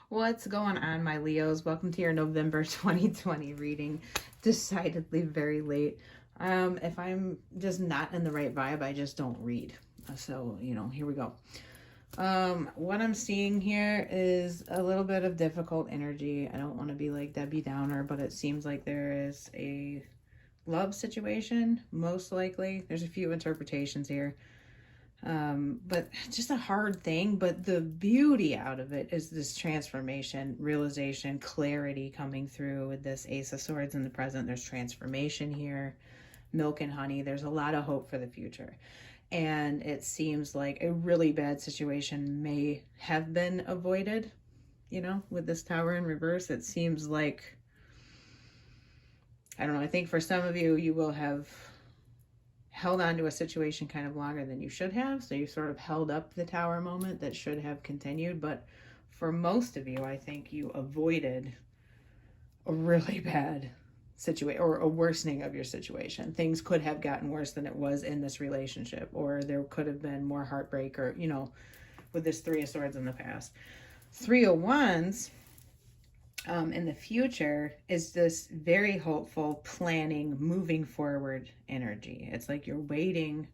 What's going on, my Leos? Welcome to your November 2020 reading. Decidedly very late. If I'm just not in the right vibe, I just don't read. So, here we go. What I'm seeing here is a little bit of difficult energy. I don't want to be like Debbie Downer, but it seems like there is a love situation, most likely. There's a few interpretations here. But just a hard thing. But the beauty out of it is this transformation, realization, clarity coming through with this Ace of Swords in the present. There's transformation here, milk and honey. There's a lot of hope for the future. And it seems like a really bad situation may have been avoided, with this Tower in reverse. It seems like, I don't know, I think for some of you, you will have held on to a situation kind of longer than you should have. So you sort of held up the Tower moment that should have continued. But for most of you, I think you avoided a really bad situation or a worsening of your situation. Things could have gotten worse than it was in this relationship, or there could have been more heartbreak, or, with this Three of Swords in the past. Three of Wands in the future is this very hopeful, planning, moving forward energy. It's like you're waiting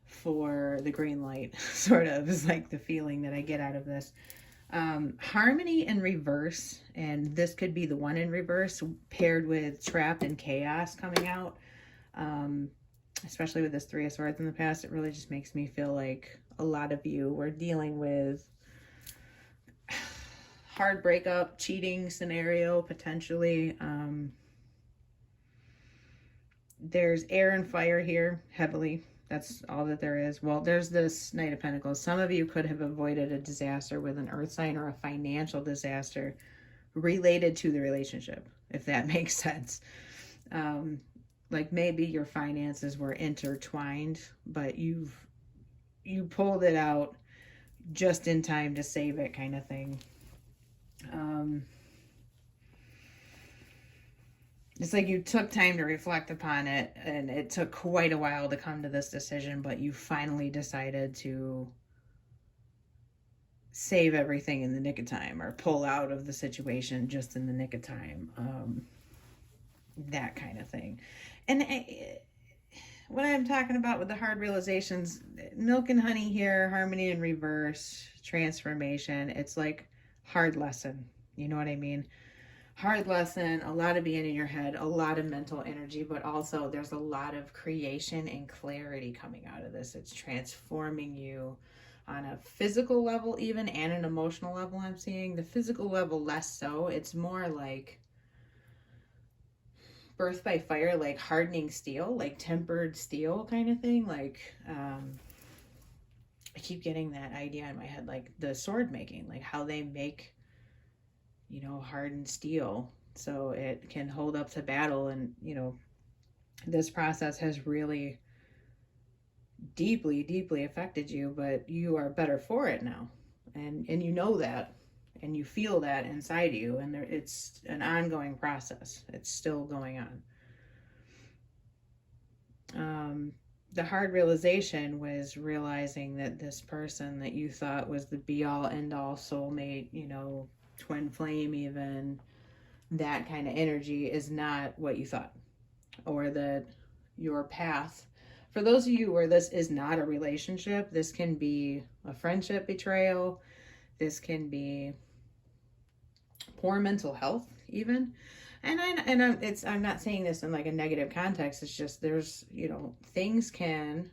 for the green light, sort of, is like the feeling that I get out of this. Harmony in reverse, and this could be the one in reverse paired with trapped and chaos coming out. Especially with this Three of Swords in the past, it really just makes me feel like a lot of you were dealing with hard breakup, cheating scenario, potentially. There's air and fire here, heavily. That's all that there is. Well, there's this Knight of Pentacles. Some of you could have avoided a disaster with an earth sign or a financial disaster related to the relationship, if that makes sense. Like maybe your finances were intertwined, but you pulled it out just in time to save it, kind of thing. It's like you took time to reflect upon it, and it took quite a while to come to this decision, but you finally decided to save everything in the nick of time, or pull out of the situation just in the nick of time. That kind of thing. And what I'm talking about with the hard realizations, milk and honey here, harmony in reverse, transformation, it's like hard lesson. You know what I mean? Hard lesson, a lot of being in your head, a lot of mental energy, but also there's a lot of creation and clarity coming out of this. It's transforming you on a physical level even, and an emotional level. I'm seeing the physical level less so. It's more like birth by fire, like hardening steel, like tempered steel kind of thing. Like I keep getting that idea in my head, like the sword making, like how they make hardened steel so it can hold up to battle. And this process has really deeply affected you, but you are better for it now, and you know that, and you feel that inside you, and it's an ongoing process. It's still going on. The hard realization was realizing that this person that you thought was the be-all end-all soulmate, twin flame, even that kind of energy, is not what you thought, or that your path, for those of you where this is not a relationship, this can be a friendship betrayal, this can be poor mental health even. And I'm not saying this in like a negative context. It's just there's things can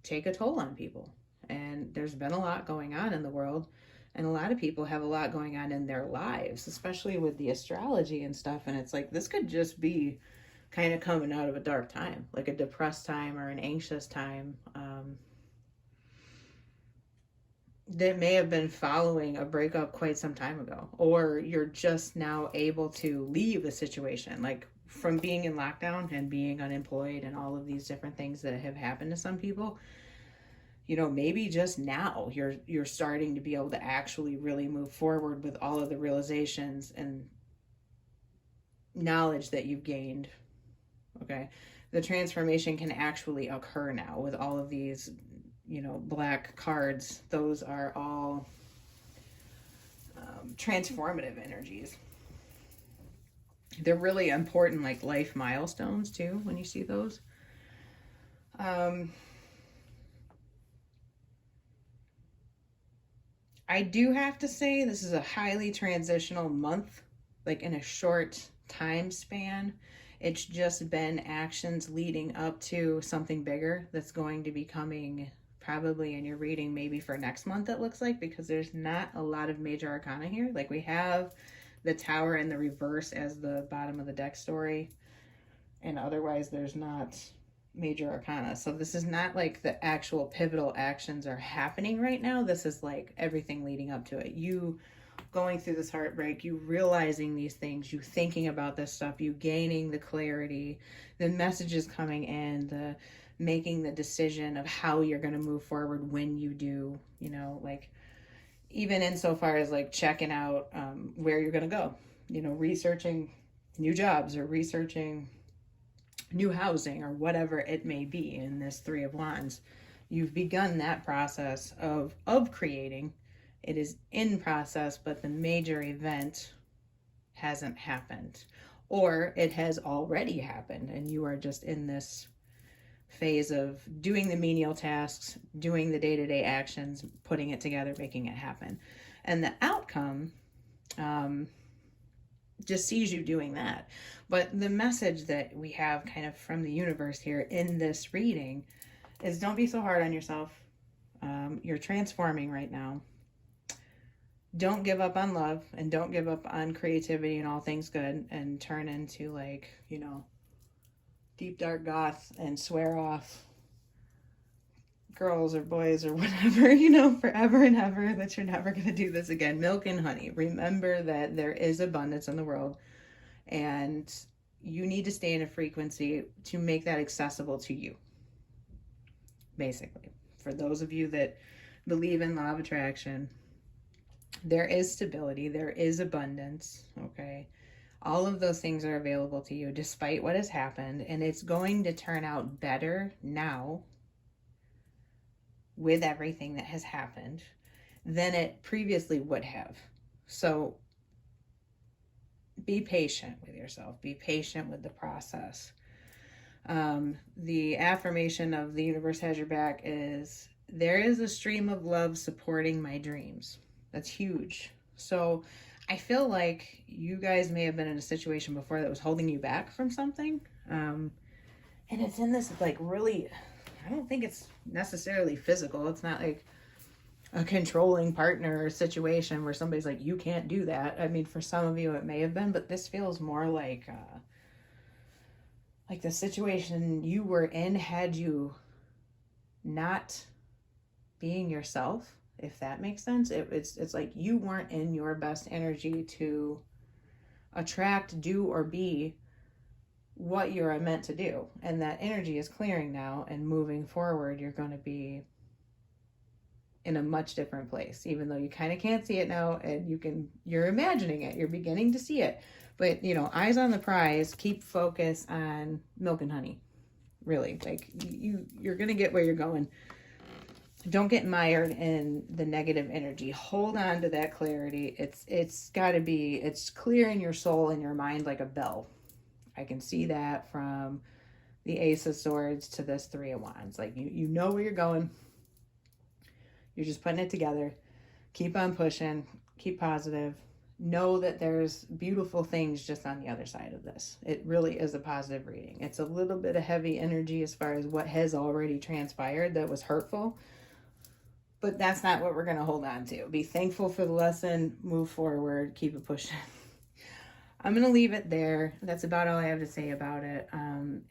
take a toll on people, and there's been a lot going on in the world. And a lot of people have a lot going on in their lives, especially with the astrology and stuff. And it's like, this could just be kind of coming out of a dark time, like a depressed time or an anxious time, that may have been following a breakup quite some time ago. Or you're just now able to leave a situation, like from being in lockdown and being unemployed and all of these different things that have happened to some people. Maybe just now you're starting to be able to actually really move forward with all of the realizations and knowledge that you've gained. Okay. The transformation can actually occur now with all of these, black cards. Those are all transformative energies. They're really important, like life milestones too, when you see those. I do have to say this is a highly transitional month, like in a short time span. It's just been actions leading up to something bigger that's going to be coming probably in your reading maybe for next month, it looks like, because there's not a lot of major arcana here. Like we have the Tower in the reverse as the bottom of the deck story, and otherwise there's not major arcana. So this is not like the actual pivotal actions are happening right now. This is like everything leading up to it. You going through this heartbreak, you realizing these things, you thinking about this stuff, you gaining the clarity, the messages coming in, the making the decision of how you're going to move forward when you do, you know, like even insofar as like checking out where you're going to go, you know, researching new jobs or researching new housing or whatever it may be. In this Three of Wands, you've begun that process of creating. It is in process, but the major event hasn't happened, or it has already happened and you are just in this phase of doing the menial tasks, doing the day-to-day actions, putting it together, making it happen. And the outcome just sees you doing that. But the message that we have kind of from the universe here in this reading is don't be so hard on yourself. You're transforming right now. Don't give up on love, and don't give up on creativity and all things good and turn into like, you know, deep dark goth and swear off girls or boys or whatever, you know, forever and ever, that you're never going to do this again. Milk and honey. Remember that there is abundance in the world, and you need to stay in a frequency to make that accessible to you. Basically, for those of you that believe in law of attraction, there is stability, there is abundance, okay? All of those things are available to you despite what has happened, and it's going to turn out better now with everything that has happened than it previously would have. So be patient with yourself. Be patient with the process. The affirmation of the universe has your back is, there is a stream of love supporting my dreams. That's huge. So I feel like you guys may have been in a situation before that was holding you back from something. And it's in this like really, I don't think it's necessarily physical. It's not like a controlling partner situation where somebody's like, you can't do that. I mean, for some of you it may have been, but this feels more like the situation you were in had you not being yourself, if that makes sense. It's like you weren't in your best energy to attract, do, or be what you're meant to do. And that energy is clearing now, and moving forward, you're going to be in a much different place, even though you kind of can't see it now, and you're imagining it, you're beginning to see it. But, you know, eyes on the prize, keep focus on milk and honey. Really, like you're going to get where you're going. Don't get mired in the negative energy. Hold on to that clarity. It's got to be, it's clear in your soul and your mind like a bell. I can see that from the Ace of Swords to this Three of Wands. Like you know where you're going. You're just putting it together. Keep on pushing. Keep positive. Know that there's beautiful things just on the other side of this. It really is a positive reading. It's a little bit of heavy energy as far as what has already transpired that was hurtful. But that's not what we're going to hold on to. Be thankful for the lesson. Move forward. Keep it pushing. I'm going to leave it there. That's about all I have to say about it.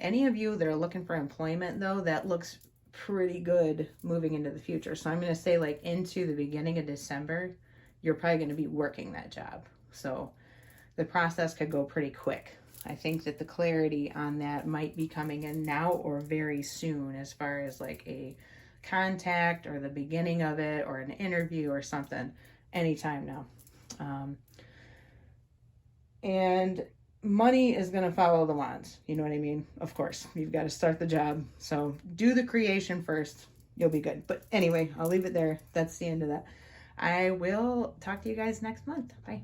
Any of you that are looking for employment, though, that looks pretty good moving into the future. So I'm going to say like into the beginning of December, you're probably going to be working that job. So the process could go pretty quick. I think that the clarity on that might be coming in now or very soon, as far as like a contact or the beginning of it or an interview or something anytime now. And money is going to follow the wands. You know what I mean? Of course, you've got to start the job. So do the creation first. You'll be good. But anyway, I'll leave it there. That's the end of that. I will talk to you guys next month. Bye.